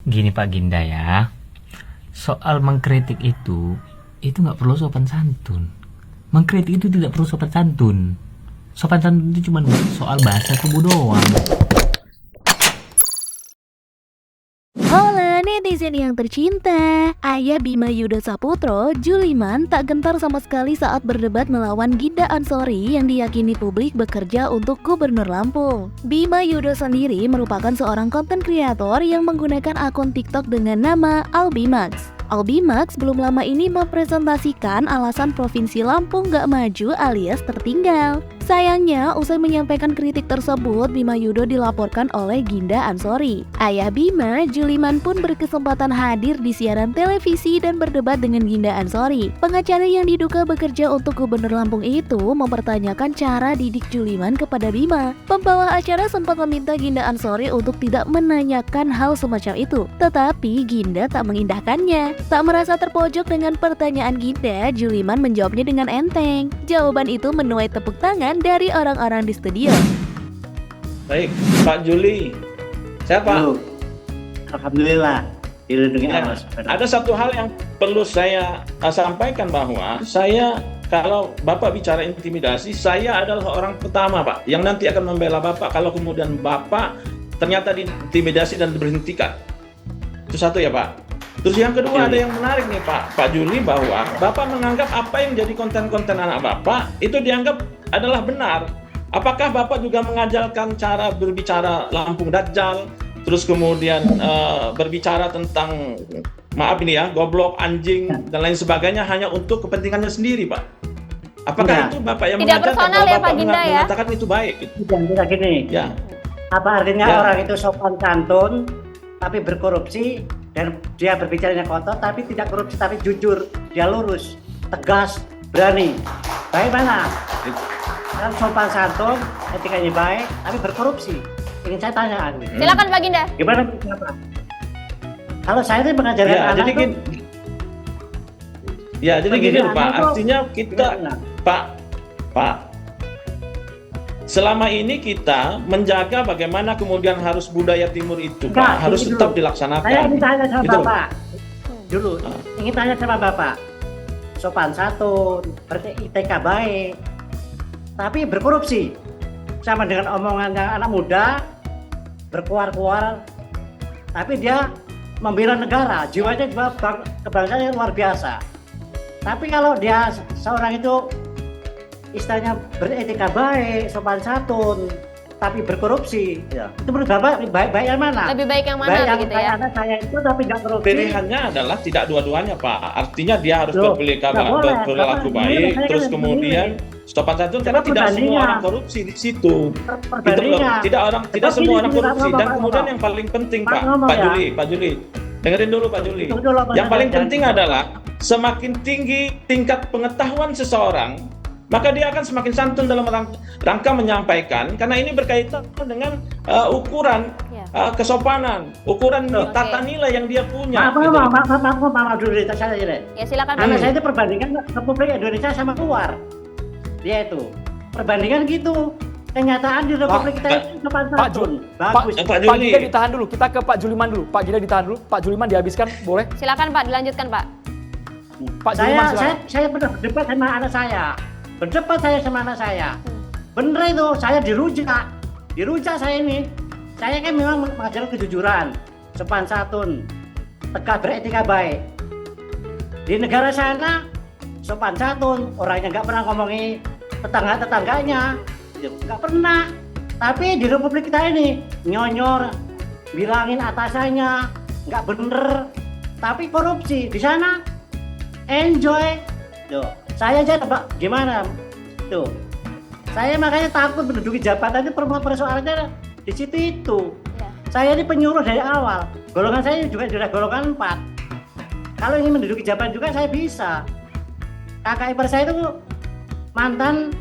Gini Pak Ginda ya, soal mengkritik itu nggak perlu sopan santun. Mengkritik itu tidak perlu sopan santun. Sopan santun itu cuma soal bahasa tubuh doang. Halo netizen yang tercinta, Ayah Bima Yudha Saputro, Juliman tak gentar sama sekali saat berdebat melawan Ginda Ansori yang diyakini publik bekerja untuk Gubernur Lampung. Bima Yudha sendiri merupakan seorang konten kreator yang menggunakan akun TikTok dengan nama Albimax. Albimax belum lama ini mempresentasikan alasan Provinsi Lampung gak maju alias tertinggal. Sayangnya, usai menyampaikan kritik tersebut, Bima Yudha dilaporkan oleh Ginda Ansori. Ayah Bima, Juliman pun berkesempatan hadir di siaran televisi dan berdebat dengan Ginda Ansori. Pengacara yang diduga bekerja untuk Gubernur Lampung itu mempertanyakan cara didik Juliman kepada Bima. Pembawa acara sempat meminta Ginda Ansori untuk tidak menanyakan hal semacam itu, tetapi Ginda tak mengindahkannya. Tak merasa terpojok dengan pertanyaan Ginda, Juliman menjawabnya dengan enteng. Jawaban itu menuai tepuk tangan dari orang-orang di studio. Baik, Pak Juli. Siapa? Alhamdulillah, dilindungi Ya, Allah. ada satu hal yang perlu saya sampaikan bahwa kalau Bapak bicara intimidasi, saya adalah orang pertama Pak yang nanti akan membela Bapak kalau kemudian Bapak ternyata diintimidasi dan diberhentikan. Itu satu ya Pak. Terus yang kedua ada yang menarik nih Pak Juli, bahwa Bapak menganggap apa yang jadi konten-konten anak Bapak itu dianggap adalah benar. Apakah Bapak juga mengajarkan cara berbicara Lampung Dajjal, terus kemudian berbicara tentang, maaf ini ya, goblok, anjing, dan lain sebagainya hanya untuk kepentingannya sendiri Pak? Apakah itu Bapak yang tidak mengajarkan personal kalau ya, Bapak Pak Ginda, ya? mengatakan itu baik? Tidak gini. Ya. Apa artinya Ya. orang itu sopan santun tapi berkorupsi, dan dia berbicaranya kotor tapi tidak korupsi tapi jujur, dia lurus, tegas, berani. Baik mana? Kan sopan santun, etikanya baik tapi berkorupsi. Ingin saya tanya, Silakan Pak Ginda. gimana kenapa? Kalau saya itu mengajarkan Ya, anak jadi tuh, gini. Ya, jadi gini pendidikan Pak, itu artinya kita gimana? Pak, selama ini kita menjaga bagaimana kemudian harus budaya timur itu, Enggak, Pak, harus ini tetap dulu. dilaksanakan. Saya ingin tanya sama Gitu. Bapak dulu, ingin tanya sama Bapak, sopan santun, ITK baik, tapi berkorupsi, sama dengan omongan yang anak muda, berkuar-kuar, tapi dia membela negara, jiwanya juga kebangsaan yang luar biasa. Tapi kalau dia seorang itu istilahnya beretika baik, sopan santun, tapi berkorupsi, ya. Itu menurut Bapak baik yang mana? Lebih baik yang mana Baik yang begitu ya? anak saya itu tapi nggak korupsi. Pilihannya adalah tidak dua-duanya, Pak. Artinya dia harus Loh, berperilaku nggak boleh. berperilaku Bapak, baik, saya terus kan kemudian sopan santun, karena tidak semua perbandingan. orang korupsi di situ. Gitu loh. Perbandingan. Tidak Seperti semua ini, orang Bapak, korupsi. Dan Bapak, kemudian Bapak. yang paling penting Pak Pak ngomong ya. Pak Juli, dengerin dulu Pak Juli. Tunggu dulu, Pak, Yang paling jangan- penting adalah semakin tinggi tingkat pengetahuan seseorang, maka dia akan semakin santun dalam rangka menyampaikan, karena ini berkaitan dengan ukuran Ya. kesopanan, ukuran Oke. tata nilai yang dia punya. Maaf, gitu loh. maaf dulu cerita saya ini. Ya silakan Pak. Anak saya itu perbandingan Republik Indonesia sama luar. Dia itu perbandingan gitu. Kenyataan di Republik kita Pak- itu sopan Pak santun. Pak Bagus. Pak Juli. Ginda ditahan dulu, kita ke Pak Juliman dulu. Pak Ginda ditahan dulu, Pak Juliman dihabiskan, boleh? Silakan Pak, dilanjutkan Pak. Pak Juliman silakan. Saya pernah berdebat sama anak saya. Berdebat saya sama anak saya. Bener itu, saya dirujak saya ini. Saya kan memang mengajarkan kejujuran, sopan santun, tegas beretika baik. Di negara sana sopan santun, orangnya nggak pernah ngomongi tetangganya, nggak pernah. Tapi di Republik kita ini nyonyor, bilangin atasannya, nggak bener. Tapi korupsi di sana enjoy. Tuh, saya aja Pak, gimana? Tuh, saya makanya takut menduduki jabatan itu persoalannya di situ itu. Ya. Saya ini penyuluh dari awal. Golongan saya juga sudah golongan 4. Kalau ingin menduduki jabatan juga saya bisa. Kakak ipar saya itu mantan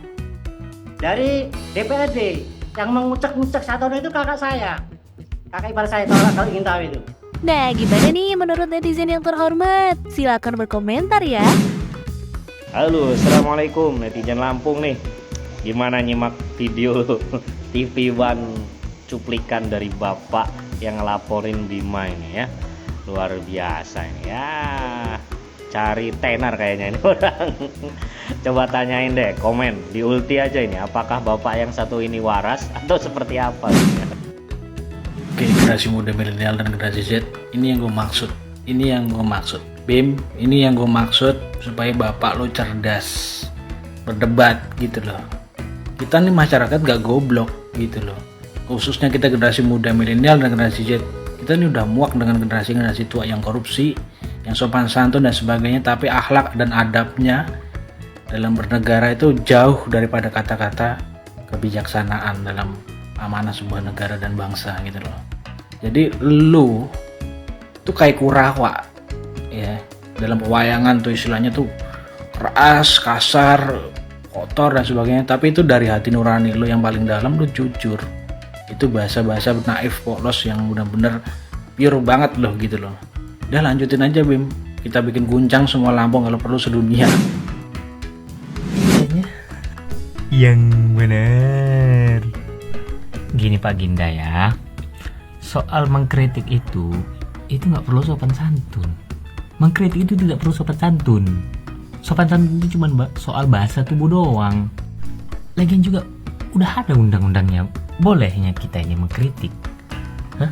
dari DPRD yang mengucek-ngucek satu itu kakak saya. Kakak ipar saya kalau ingin tahu itu. Nah, gimana nih menurut netizen yang terhormat? Silakan berkomentar ya. Halo, assalamualaikum netizen Lampung nih. Gimana nyimak video TV One cuplikan dari bapak yang ngelaporin Bima ini ya? luar biasa ini ya. Cari tenar kayaknya ini orang. Coba tanyain deh, komen di ulti aja ini, apakah bapak yang satu ini waras atau seperti apa? Oke, generasi muda milenial dan generasi Z, ini yang gue maksud. Ini yang gue maksud. Bim, ini yang gue maksud, supaya bapak lo cerdas, berdebat gitu loh. Kita nih masyarakat gak goblok gitu loh. Khususnya kita generasi muda milenial dan generasi Z. Kita ini udah muak dengan generasi-generasi tua yang korupsi, yang sopan santun dan sebagainya, tapi akhlak dan adabnya dalam bernegara itu jauh daripada kata-kata kebijaksanaan dalam amanah sebuah negara dan bangsa gitu loh. Jadi lu tuh kayak Kurawa ya, dalam pewayangan tuh istilahnya tuh keras, kasar, kotor dan sebagainya, tapi itu dari hati nurani lu yang paling dalam, lu jujur. Itu bahasa-bahasa naif polos yang benar-benar pure banget loh gitu loh. Udah lanjutin aja Bim, kita bikin guncang semua Lampung kalau perlu sedunia. Yang benar. Gini Pak Ginda ya, soal mengkritik itu nggak perlu sopan santun. Mengkritik itu tidak perlu sopan santun. Sopan santun itu cuma soal bahasa tubuh doang. Lagian juga udah ada undang-undangnya, bolehnya kita ini mengkritik. Hah?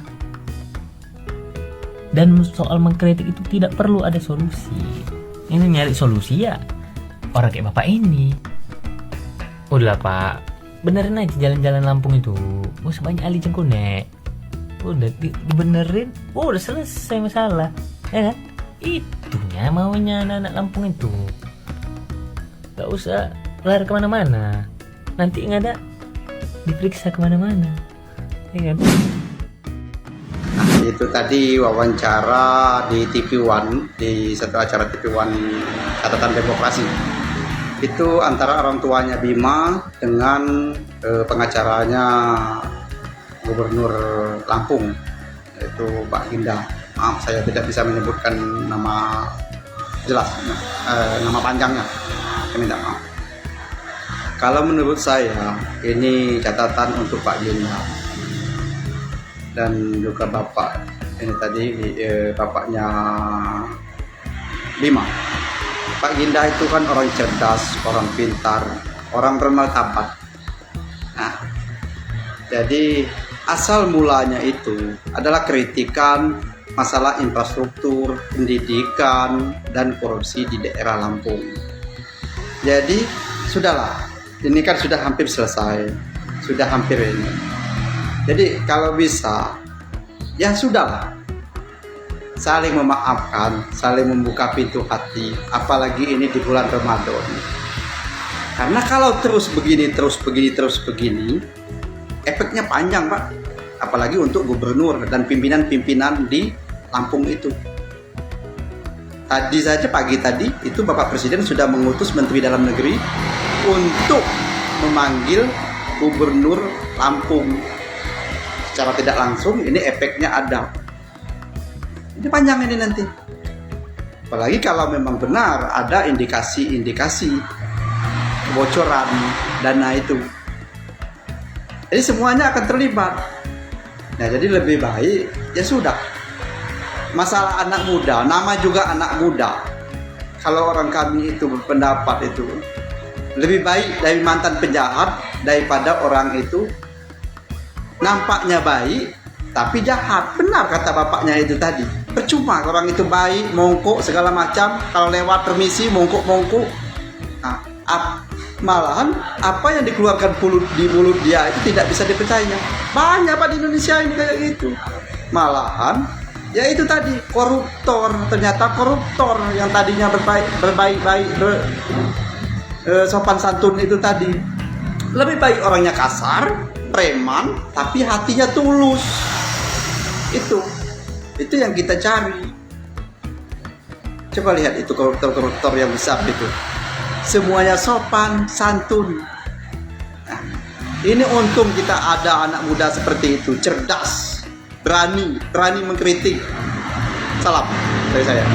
Dan soal mengkritik itu tidak perlu ada solusi. Ini nyari solusi ya orang kayak bapak ini. Udah Pak, benerin aja jalan-jalan Lampung itu. Gak usah banyak ahli cengkunek. Udah dibenerin, udah selesai masalah, ya kan? Itunya maunya anak-anak Lampung itu. Gak usah lari kemana-mana. Nanti nggak ada diperiksa kemana-mana, ya kan? Itu tadi wawancara di TV One, di satu acara TV One Catatan Demokrasi. Itu antara orang tuanya Bima dengan pengacaranya Gubernur Lampung, yaitu Pak Ginda. Maaf, saya tidak bisa menyebutkan nama jelas, nama panjangnya. Saya minta maaf. Kalau menurut saya, ini catatan untuk Pak Ginda dan juga Bapak ini tadi, bapaknya Bima. Pak Ginda itu kan orang cerdas, orang pintar, orang bermartabat. Nah, jadi asal mulanya itu adalah kritikan masalah infrastruktur, pendidikan, dan korupsi di daerah Lampung. Jadi sudahlah, ini kan sudah hampir selesai, sudah hampir ini. Jadi kalau bisa, ya sudahlah, saling memaafkan, saling membuka pintu hati, apalagi ini di bulan Ramadan. Karena kalau terus begini, efeknya panjang Pak, apalagi untuk gubernur dan pimpinan-pimpinan di Lampung itu. Tadi saja pagi tadi itu Bapak Presiden sudah mengutus Menteri Dalam Negeri untuk memanggil gubernur Lampung. Secara tidak langsung ini efeknya ada. Ini panjang ini nanti. Apalagi kalau memang benar ada indikasi-indikasi kebocoran dana itu. Jadi semuanya akan terlibat. Nah, jadi lebih baik ya sudah. Masalah anak muda, nama juga anak muda. Kalau orang kami itu berpendapat itu lebih baik dari mantan penjahat daripada orang itu nampaknya baik tapi jahat. Benar kata bapaknya itu tadi. Percuma orang itu baik, mongkok segala macam, kalau lewat permisi mongkok-mongkok. Nah, malahan apa yang dikeluarkan di mulut dia itu tidak bisa dipercaya. Banyak Pak di Indonesia ini kayak gitu. Malahan ya itu tadi koruptor, ternyata koruptor yang tadinya berbaik-baik sopan santun itu tadi. Lebih baik orangnya kasar, preman, tapi hatinya tulus. Itu yang kita cari. Coba lihat itu koruptor yang besar itu. Semuanya sopan, santun. Nah, ini untung kita ada anak muda seperti itu, cerdas, berani mengkritik. Salam dari saya.